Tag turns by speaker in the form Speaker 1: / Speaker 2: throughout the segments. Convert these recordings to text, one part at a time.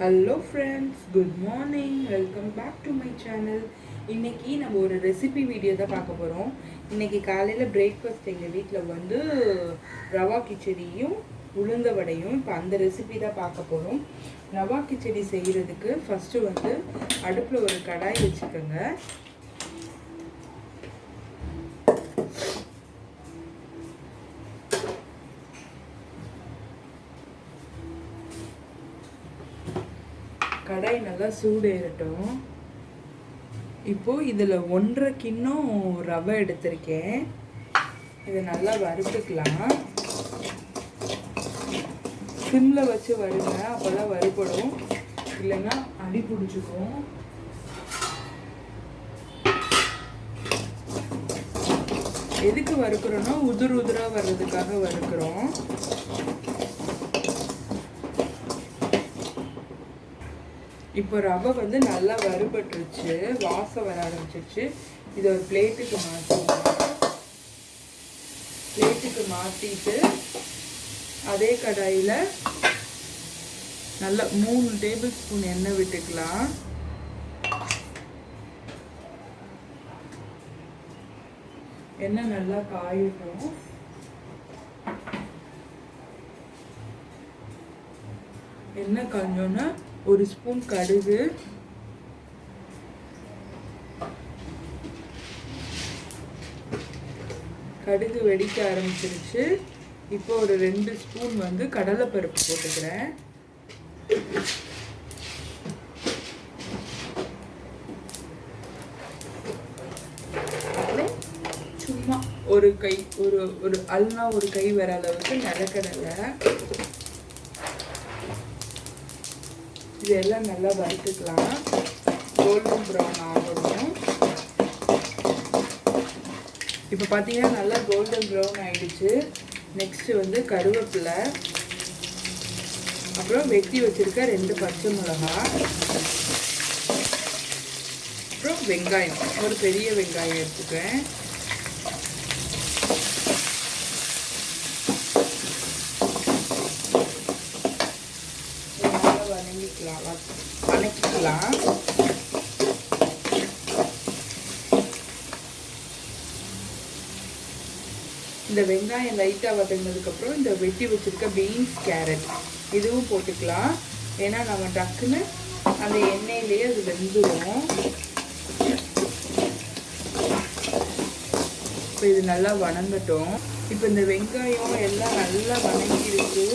Speaker 1: Hello friends, good morning. Welcome back to my channel. இன்றைக்கி நம்ம ஒரு ரெசிபி வீடியோ தான் பார்க்க போகிறோம். இன்றைக்கி காலையில் பிரேக்ஃபாஸ்ட் எங்கள் வீட்டில் வந்து ரவா கிச்சடியும் உளுந்த வடையும். இப்போ அந்த ரெசிபி தான் பார்க்க போகிறோம். ரவா கிச்சடி செய்கிறதுக்கு ஃபஸ்ட்டு வந்து அடுப்பில் ஒரு கடாய் வச்சுக்கோங்க. கடாய் நல்லா சூடேறட்டும். இப்போ இதில் 1.5 கிண்ணம் ரவை எடுத்திருக்கேன். இதை நல்லா வறுத்துக்கலாம். சிம்மில் வச்சு வறுங்க, அப்போதான் வறுபடும், இல்லைன்னா அடி பிடிச்சிக்கும். எதுக்கு வறுக்கிறோன்னா உதிராக வர்றதுக்காக வறுக்கிறோம். இப்போ ரவை வந்து நல்லா வறுபட்டுருச்சு, வாசம் வர ஆரம்பிச்சிருச்சு. இதை ஒரு பிளேட்டுக்கு மாற்றிட்டு அதே கடாயில் நல்லா 3 டேபிள் ஸ்பூன் எண்ணெய் விட்டுக்கலாம். எண்ணெய் நல்லா காயட்டும். எண்ணெய் காஞ்சோன்னா 1 ஸ்பூன் கடுகு, கடுகு வெடிக்க ஆரம்பிச்சிருச்சு. இப்போ ஒரு 2 ஸ்பூன் வந்து கடலைப்பருப்பு போட்டுக்கிறேன். அப்புறம் சும்மா ஒரு கை ஒரு அல்னா ஒரு கை வர அளவுக்கு நிலக்கடலை. இதெல்லாம் நல்லா வறுத்துக்கலாம். கோல்டன் ப்ரௌன் ஆகணும். இப்போ பார்த்தீங்கன்னா நல்லா கோல்டன் ப்ரௌன் ஆகிடுச்சு. நெக்ஸ்ட்டு வந்து கருவேப்பிலை, அப்புறம் வெட்டி வச்சுருக்க 2 பச்சை மிளகாய், அப்புறம் வெங்காயம், ஒரு பெரிய வெங்காயம் எடுத்துக்கிறேன். வணக்கிக்கலாம். இந்த வெங்காயம் லைட்டாக வதங்கினதுக்கப்புறம் இந்த வெட்டி வச்சிருக்க பீன்ஸ், கேரட் இதுவும் போட்டுக்கலாம். ஏன்னா நம்ம டக்குன்னு அந்த எண்ணெயிலேயே அது வெந்துடும். இப்போ இது நல்லா வணங்கட்டும். இப்போ இந்த வெங்காயம் எல்லாம் நல்லா வணங்கிருக்கு.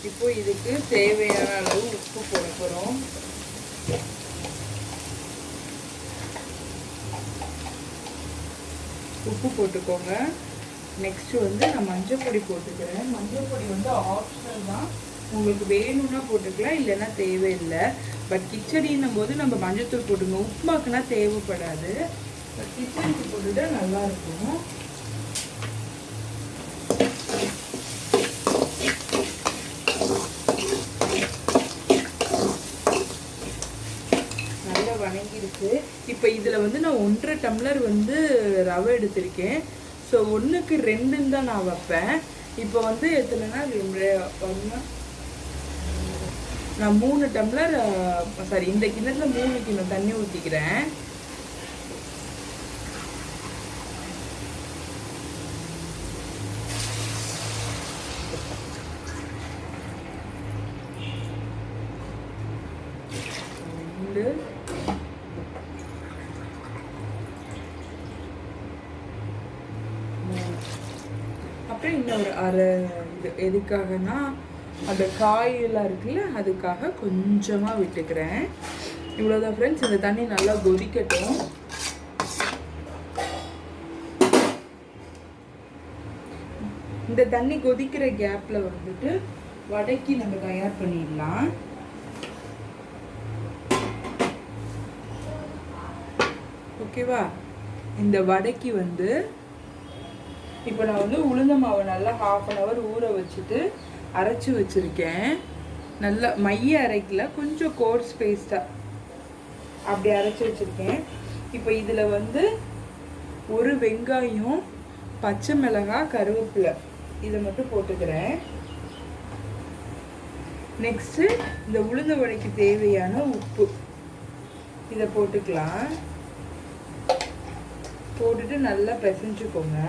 Speaker 1: இப்போ இதுக்கு தேவையான அளவு உப்பு போட போகிறோம். உப்பு போட்டுக்கோங்க. நெக்ஸ்ட்டு வந்து நான் மஞ்சள் பொடி போட்டுக்கிறேன். மஞ்சள் பொடி வந்து ஆப்ஷனல் தான், உங்களுக்கு வேணும்னா போட்டுக்கலாம், இல்லைன்னா தேவையில்லை. பட் கிச்சடின்னும் போது நம்ம மஞ்சத்தூள் போட்டுங்க. உப்புமாக்குனா தேவைப்படாது, பட் கிச்சடிக்கு போட்டுட்டா நல்லாயிருக்கும். வணங்கிருக்கு. இப்போ இதில் வந்து நான் 1.5 டம்ளர் வந்து ரவை எடுத்திருக்கேன். ஸோ 1க்கு 2ன்னு தான் நான் வைப்பேன். இப்போ வந்து எத்தனைன்னா நான் 3 டம்ளர் சாரி, இந்த கிண்ணத்தில் 3 கிண்ணம் தண்ணி ஊற்றிக்கிறேன். அப்புறம் இன்னொரு அரை, இது எதுக்காகனா அந்த காயெல்லாம் இருக்குல்ல, அதுக்காக கொஞ்சமாக விட்டுக்கிறேன். இவ்வளோதான் ஃப்ரெண்ட்ஸ். இந்த தண்ணி நல்லா கொதிக்கட்டும். இந்த தண்ணி கொதிக்கிற கேப்பில் வந்துட்டு வடைக்கு நம்ம தயார் பண்ணிடலாம். ஓகேவா? இந்த வடைக்கு வந்து இப்போ நான் வந்து உளுந்த மாவை நல்லா 1/2 அன் ஹவர் ஊற வச்சுட்டு அரைச்சி வச்சுருக்கேன். நல்லா மைய அரைக்கல, கொஞ்சம் கோர்ஸ் பேஸ்ட்டாக அப்படி அரைச்சி வச்சுருக்கேன். இப்போ இதில் வந்து ஒரு வெங்காயம், பச்சை மிளகாய், கருவேப்பிலை இதை மட்டும் போட்டுக்கிறேன். நெக்ஸ்ட்டு இந்த உளுந்த வடைக்கு தேவையான உப்பு இதை போட்டுக்கலாம். போட்டுட்டு நல்லா பிசைஞ்சுக்கோங்க.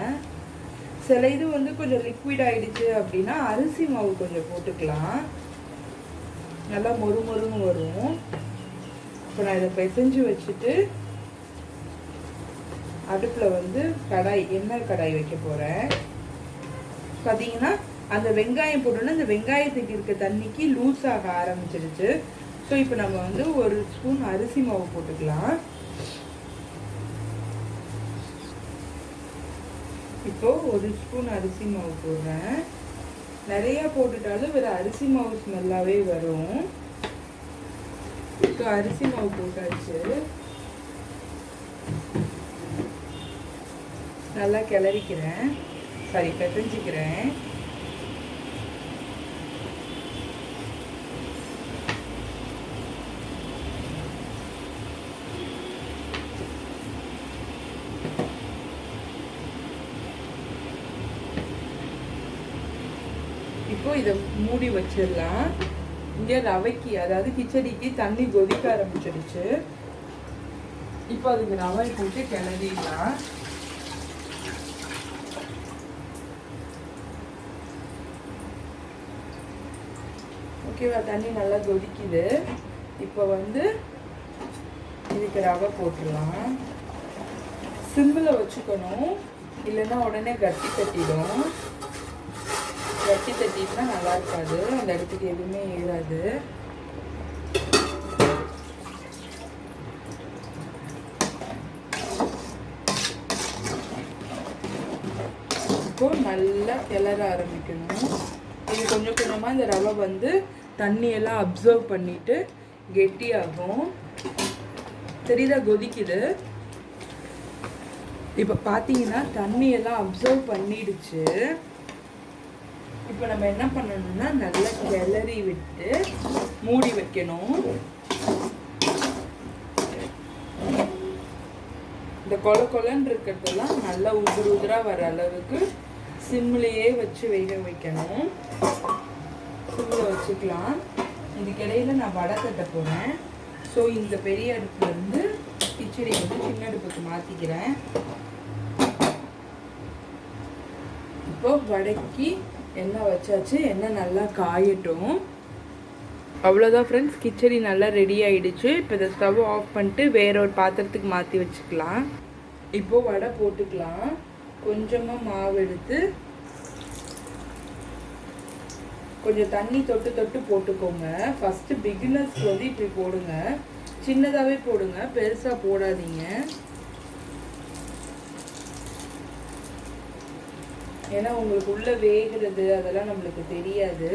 Speaker 1: சில இது வந்து கொஞ்சம் லிக்விட் ஆகிடுச்சு அப்படின்னா அரிசி மாவு கொஞ்சம் போட்டுக்கலாம், நல்லா மொறு மொறுன்னு வரும். இப்போ நான் இதை பிசைஞ்சு வச்சுட்டு அடுப்பில் வந்து எண்ணெய் கடாய் வைக்க போகிறேன். பார்த்தீங்கன்னா அந்த வெங்காயம் போட்டோன்னா அந்த வெங்காயத்துக்கு இருக்க தண்ணிக்கு லூஸ் ஆக ஆரம்பிச்சிருச்சு. ஸோ இப்போ நம்ம வந்து 1 ஸ்பூன் அரிசி மாவு போட்டுக்கலாம். இப்போது 1 ஸ்பூன் அரிசி மாவு போடுறேன். நிறையா போட்டுட்டாலும் வேறு அரிசி மாவு ஸ்மெல்லாகவே வரும். இப்போ அரிசி மாவு போட்டாச்சு. நல்லா கிளறிக்கிறேன், பிசைஞ்சிக்கிறேன். இப்போ இதை மூடி வச்சிடலாம். இங்கே ரவைக்கு அதாவது கிச்சடிக்கு தண்ணி கொதிக்க ஆரம்பிச்சிடுச்சு. இப்போ அதுக்கு ரவை போட்டு கிளறிடலாம். ஓகேவா, தண்ணி நல்லா கொதிக்குது. இப்போ வந்து இதுக்கு ரவை போட்டுடலாம். சிம்மில் வச்சுக்கணும், இல்லைன்னா உடனே கட்டி தட்டிடும். கட்டி தட்டிட்டுனா நல்லா இருக்காது, அந்த இடத்துக்கு எதுவுமே ஏறாது. இப்போ நல்லா கிளற ஆரம்பிக்கணும். இது கொஞ்சம் கொஞ்சமாக இந்த ரவை வந்து தண்ணியெல்லாம் அப்சர்வ் பண்ணிட்டு கெட்டியாகும். தெரியுதா, கொதிக்குது. இப்போ பார்த்தீங்கன்னா தண்ணியெல்லாம் அப்சர்வ் பண்ணிடுச்சு. இப்போ நம்ம என்ன பண்ணணும்னா நல்லா கிளறி விட்டு மூடி வைக்கணும். இந்த கொலன்னு இருக்கிறதெல்லாம் நல்லா உதிராக வர அளவுக்கு சிம்லேயே வச்சு வேக வைக்கணும். சிம்மில் வச்சுக்கலாம். இதுக்கிடையில் நான் வடை தட்ட போகிறேன். ஸோ இந்த பெரிய அடுப்புலேருந்து கிச்சடி வந்து சின்ன அடுப்புக்கு மாற்றிக்கிறேன். இப்போ வடைக்கு எண்ணெய் வச்சாச்சு, எண்ணெய் நல்லா காயட்டும். அவ்வளோதான் ஃப்ரெண்ட்ஸ், கிச்சடி நல்லா ரெடி ஆகிடுச்சு. இப்போ இதை ஸ்டவ் ஆஃப் பண்ணிட்டு வேற ஒரு பாத்திரத்துக்கு மாற்றி வச்சுக்கலாம். இப்போது வடை போட்டுக்கலாம். கொஞ்சமாக மாவு எடுத்து கொஞ்சம் தண்ணி தொட்டு தொட்டு போட்டுக்கோங்க. ஃபஸ்ட்டு பிகினர்ஸ்க்கு வந்து இப்படி போடுங்க, சின்னதாகவே போடுங்க, பெருசாக போடாதீங்க. ஏன்னா உங்களுக்கு உள்ளே வேகிறது அதெல்லாம் நம்மளுக்கு தெரியாது.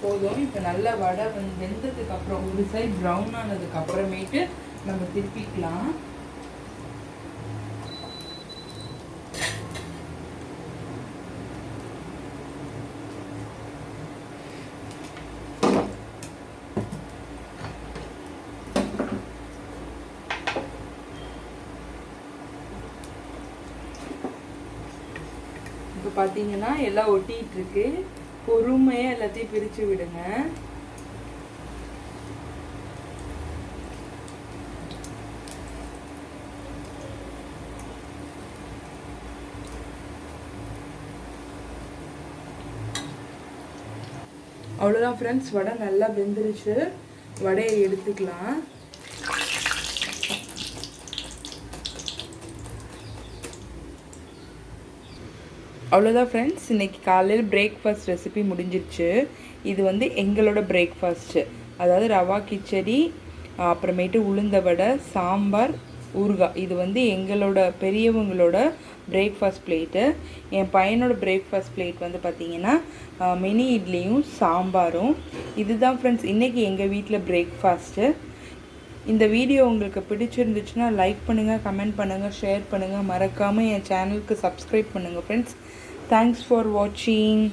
Speaker 1: போதும். இப்போ நல்லா வடை வந்து வெந்ததுக்கு அப்புறம் ஒரு சைடு ப்ரௌன் ஆனதுக்கு அப்புறமேட்டு நம்ம திருப்பிக்கலாம். இப்போ பார்த்தீங்கன்னா எல்லாம் ஒட்டிகிட்டு இருக்கு. பொறுமையாக எல்லாத்தையும் பிரித்து விடுங்க. அவ்வளோதான் ஃப்ரெண்ட்ஸ், வடை நல்லா வெந்துருச்சு. வடையை எடுத்துக்கலாம். அவ்வளோதான் ஃப்ரெண்ட்ஸ், இன்றைக்கி காலையில் பிரேக்ஃபாஸ்ட் ரெசிபி முடிஞ்சிருச்சு. இது வந்து எங்களோட பிரேக்ஃபாஸ்ட்டு, அதாவது ரவா கிச்சடி, அப்புறமேட்டு உளுந்த வடை, சாம்பார், ஊறுகாய். இது வந்து எங்களோட பெரியவங்களோட பிரேக்ஃபாஸ்ட் பிளேட்டு. என் பையனோட பிரேக்ஃபாஸ்ட் பிளேட் வந்து பார்த்திங்கன்னா மினி இட்லியும் சாம்பாரும். இதுதான் ஃப்ரெண்ட்ஸ் இன்றைக்கி எங்கள் வீட்டில் பிரேக்ஃபாஸ்ட்டு. இந்த வீடியோ உங்களுக்கு பிடிச்சிருந்துச்சுன்னா லைக் பண்ணுங்கள், கமெண்ட் பண்ணுங்கள், ஷேர் பண்ணுங்கள். மறக்காமல் என் சேனலுக்கு சப்ஸ்கிரைப் பண்ணுங்கள் ஃப்ரெண்ட்ஸ். தேங்க்ஸ் ஃபார் வாட்சிங்.